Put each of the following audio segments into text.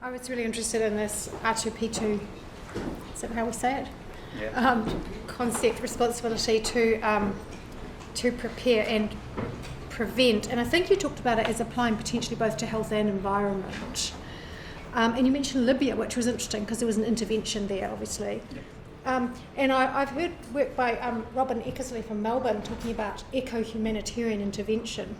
I was really interested in this R2P2, is that how we say it? Yeah. Concept, responsibility to prepare and prevent. And I think you talked about it as applying potentially both to health and environment. And you mentioned Libya, which was interesting because there was an intervention there, obviously. Yeah. And I've heard work by Robin Eckersley from Melbourne talking about eco-humanitarian intervention,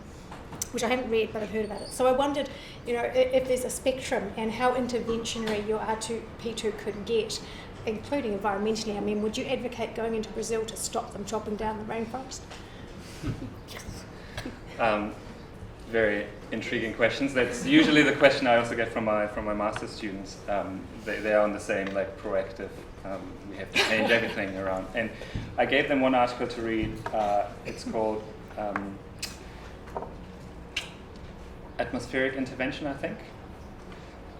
which I haven't read, but I've heard about it. So I wondered, if there's a spectrum and how interventionary your R2P2 could get, including environmentally. I mean, would you advocate going into Brazil to stop them chopping down the rainforest? Very intriguing questions. That's usually the question I also get from my master's students. They are on the same, proactive, we have to change everything around. And I gave them one article to read. It's called Atmospheric Intervention, I think.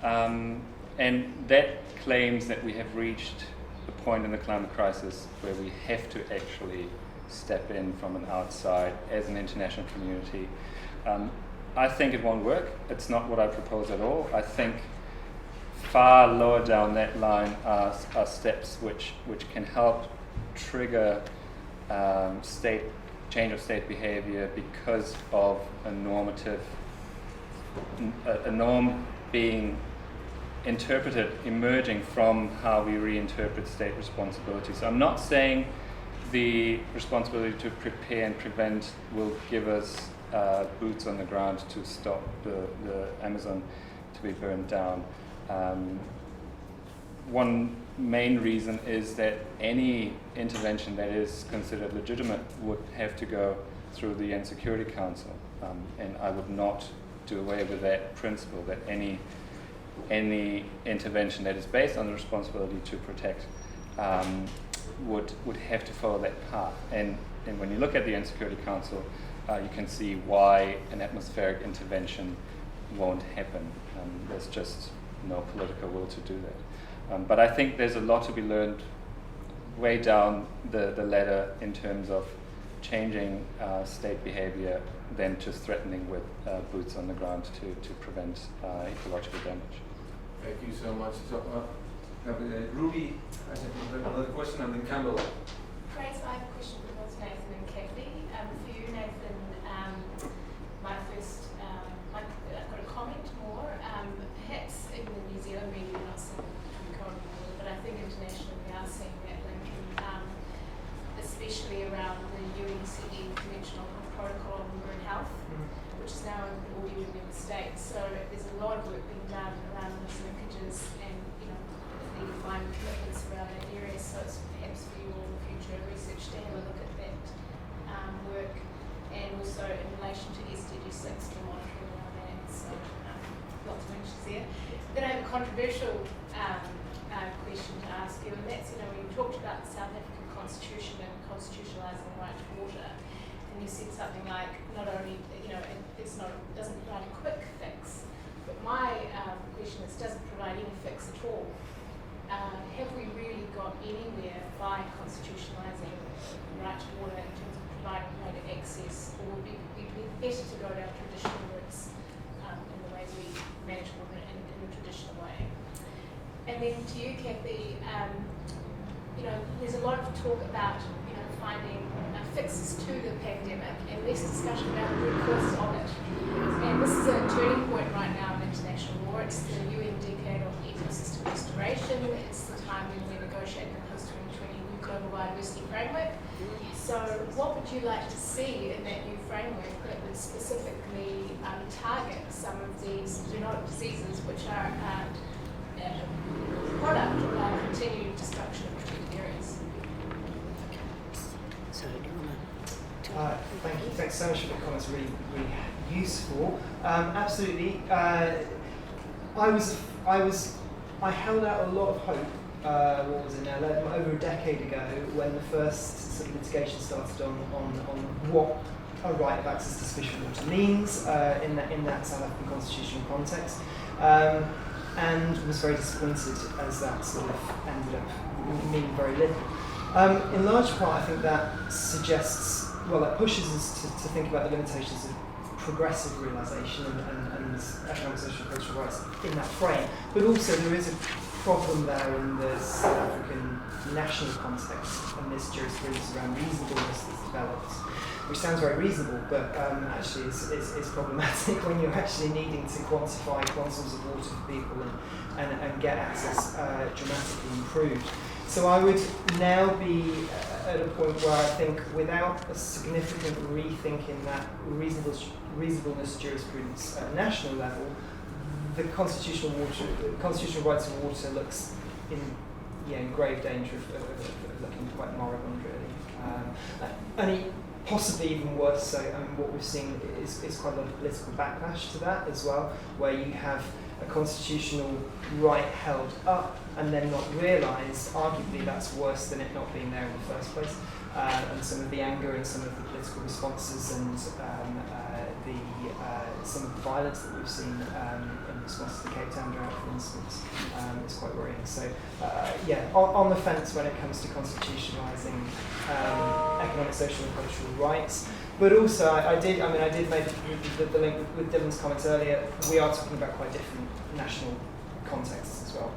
And that claims that we have reached the point in the climate crisis where we have to actually step in from an outside as an international community. I think it won't work. It's not what I propose at all. I think far lower down that line are steps which can help trigger change of state behavior because of a norm being interpreted, emerging from how we reinterpret state responsibility. So I'm not saying the responsibility to prepare and prevent will give us boots on the ground to stop the Amazon to be burned down. One main reason is that any intervention that is considered legitimate would have to go through the UN Security Council, and I would not do away with that principle that any intervention that is based on the responsibility to protect would have to follow that path. And when you look at the UN Security Council, you can see why an atmospheric intervention won't happen. There's just no political will to do that. But I think there's a lot to be learned way down the ladder in terms of changing state behavior than just threatening with boots on the ground to prevent ecological damage. Thank you so much. So, Ruby, I think another question, and then Campbell. Great, so I have a question for both Nathan and Kathy. For you, Nathan, I've got a comment more. Perhaps in the New Zealand media, we're not seeing it currently, but I think internationally we are seeing that link, especially around the UNCE Convention on Protocol on Marine Health, which is now in all EU member states. So there's a lot of work being done around those linkages and the defined commitments around that area. So it's perhaps for you all in future research to have a look at that work, and also in relation to SDG 6, the monitoring around that. So lots of mentions there. Then I have a controversial question to ask you, and that's when you talked about the South African Constitution and constitutionalising the right to water. And you said something like, not only, doesn't provide a quick fix, but my question is, does it provide any fix at all? Have we really got anywhere by constitutionalising the right to water in terms of providing greater access, or would it be better to go down traditional routes in the ways we manage water in a traditional way? And then to you, Kathy, there's a lot of talk about finding fixes to the pandemic and less discussion about the root causes of it. And this is a turning point right now in international law. It's the UN Decade of Ecosystem Restoration. It's the time when we're negotiating the post-2020 new global biodiversity framework. So what would you like to see in that new framework that would specifically target some of these zoonotic diseases which are a product of our continued destruction of protected areas? Thank you. Thanks so much for the comments. Really, really useful. Absolutely. I held out a lot of hope. What was it now? Over a decade ago, when the first sort of litigation started on what a right of access to sufficient water means in that South African constitutional context, and was very disappointed as that sort of ended up meaning very little. In large part, I think that suggests. Well, that pushes us to think about the limitations of progressive realisation and economic, social, and cultural rights in that frame. But also there is a problem there in the South African national context and this jurisprudence around reasonableness that's developed, which sounds very reasonable, but actually is problematic when you're actually needing to quantify quantums of water for people and get access dramatically improved. So I would now be at a point where I think without a significant rethink in that reasonableness jurisprudence at a national level, the constitutional rights of water looks in grave danger of looking quite moribund, really. And possibly even worse so, what we've seen is quite a lot of political backlash to that as well, where you have a constitutional right held up and then not realised. Arguably that's worse than it not being there in the first place. And some of the anger and some of the political responses and some of the violence that we've seen in response to the Cape Town drought, for instance, is quite worrying. So, on the fence when it comes to constitutionalising economic, social, and cultural rights. But also, I did make the link with Dylan's comments earlier. We are talking about quite different national contexts as well.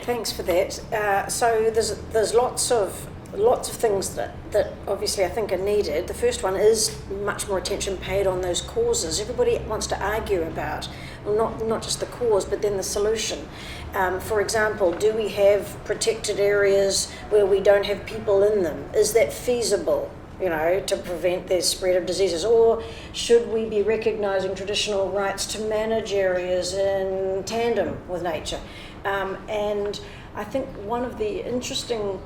Thanks for that. So there's lots of things that obviously I think are needed. The first one is much more attention paid on those causes. Everybody wants to argue about, well, not just the cause, but then the solution. For example, do we have protected areas where we don't have people in them? Is that feasible, to prevent the spread of diseases? Or should we be recognising traditional rights to manage areas in tandem with nature? And I think one of the interesting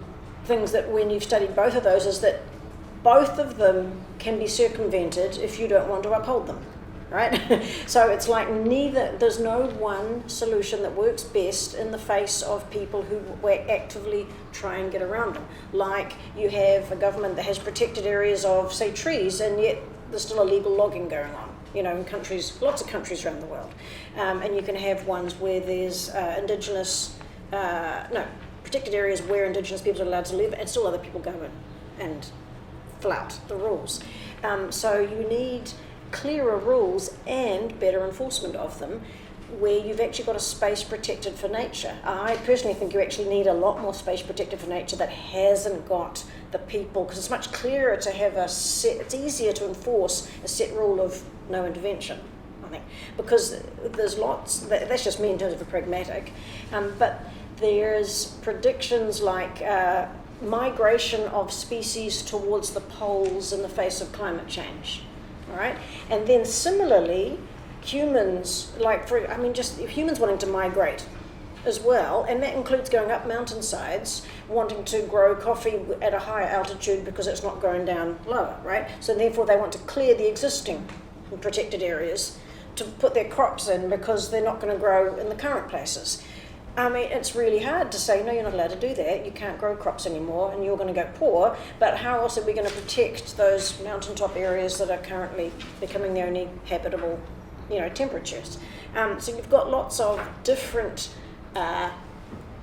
things that when you've studied both of those is that both of them can be circumvented if you don't want to uphold them, right? So it's like there's no one solution that works best in the face of people who actively try and get around them. Like you have a government that has protected areas of, say, trees, and yet there's still illegal logging going on, in lots of countries around the world. And you can have ones where there's protected areas where Indigenous people are allowed to live, and still other people go in and flout the rules. So you need clearer rules and better enforcement of them, where you've actually got a space protected for nature. I personally think you actually need a lot more space protected for nature that hasn't got the people, because it's much clearer to have it's easier to enforce a set rule of no intervention, I think, because there's lots, that's just me in terms of a pragmatic, but there's predictions like migration of species towards the poles in the face of climate change, all right? And then similarly, humans, just humans wanting to migrate as well, and that includes going up mountainsides, wanting to grow coffee at a higher altitude because it's not growing down lower, right? So therefore they want to clear the existing protected areas to put their crops in because they're not going to grow in the current places. I mean, it's really hard to say, no, you're not allowed to do that, you can't grow crops anymore and you're going to go poor, but how else are we going to protect those mountaintop areas that are currently becoming the only habitable, temperatures? So you've got lots of different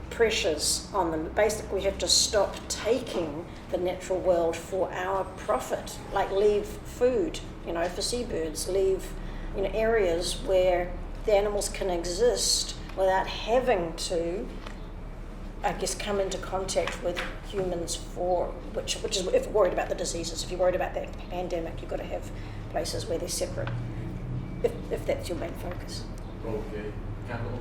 pressures on them. Basically, we have to stop taking the natural world for our profit, like leave food, for seabirds, leave, areas where the animals can exist without having to, come into contact with humans which is, if you're worried about the diseases, if you're worried about that pandemic, you've got to have places where they're separate, if that's your main focus. Okay. Capital.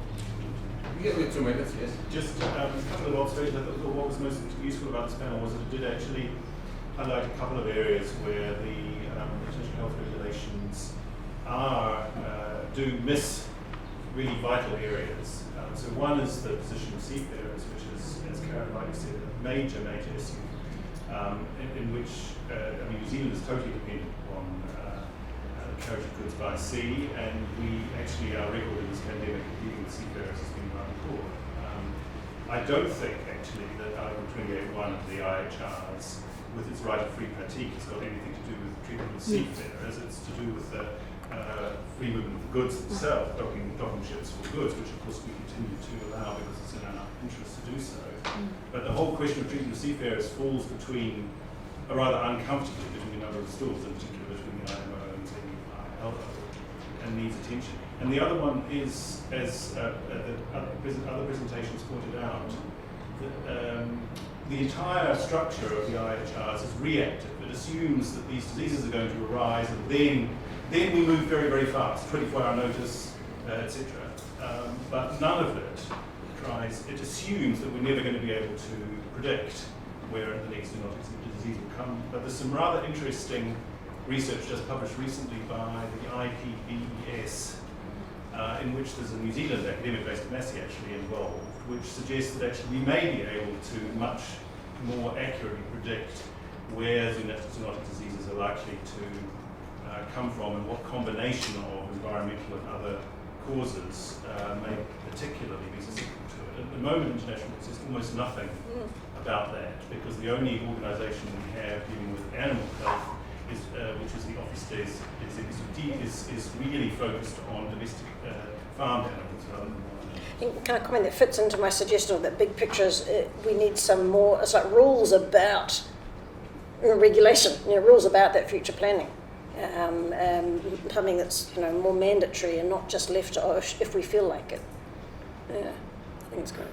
You get 2 minutes, yes. Just a couple of observations. I thought what was most useful about this panel was that it did actually highlight a couple of areas where the international health regulations do miss really vital areas. So one is the position of seafarers, which is, as Karen rightly said, a major issue, in which New Zealand is totally dependent on the carriage of goods by sea, and our record in this pandemic of dealing with seafarers has been rather poor. I don't think actually that Article 28.1 of the IHRs, with its right of free pratique, has got anything to do with the treatment of seafarers. It's to do with the free movement of the goods themselves, docking ships for goods, which of course we continue to allow because it's in our interest to do so. But the whole question of treatment of seafarers falls rather uncomfortably between number of stools, in particular between the IMO and the ILO, and needs attention. And the other one is, as the other presentations pointed out, the entire structure of the IHRs is reactive. It assumes that these diseases are going to arise, and then we move very, very fast, 24-hour notice, etc. But none of it it assumes that we're never going to be able to predict where the next zoonotic disease will come. But there's some rather interesting research just published recently by the IPBES, in which there's a New Zealand academic-based Massey actually involved, which suggests that actually we may be able to much more accurately predict where zoonotic diseases are likely to come from and what combination of environmental and other causes may particularly be susceptible to it. At the moment, internationally, there's almost nothing about that, because the only organisation we have dealing with animal health, which is the Office Days is really focused on domestic farmed animals rather than wild. Can I comment that fits into my suggestion of that big picture is we need some more, it's like rules about regulation, rules about that future planning. Something that's more mandatory and not just left to if we feel like it. Yeah, I think it's great.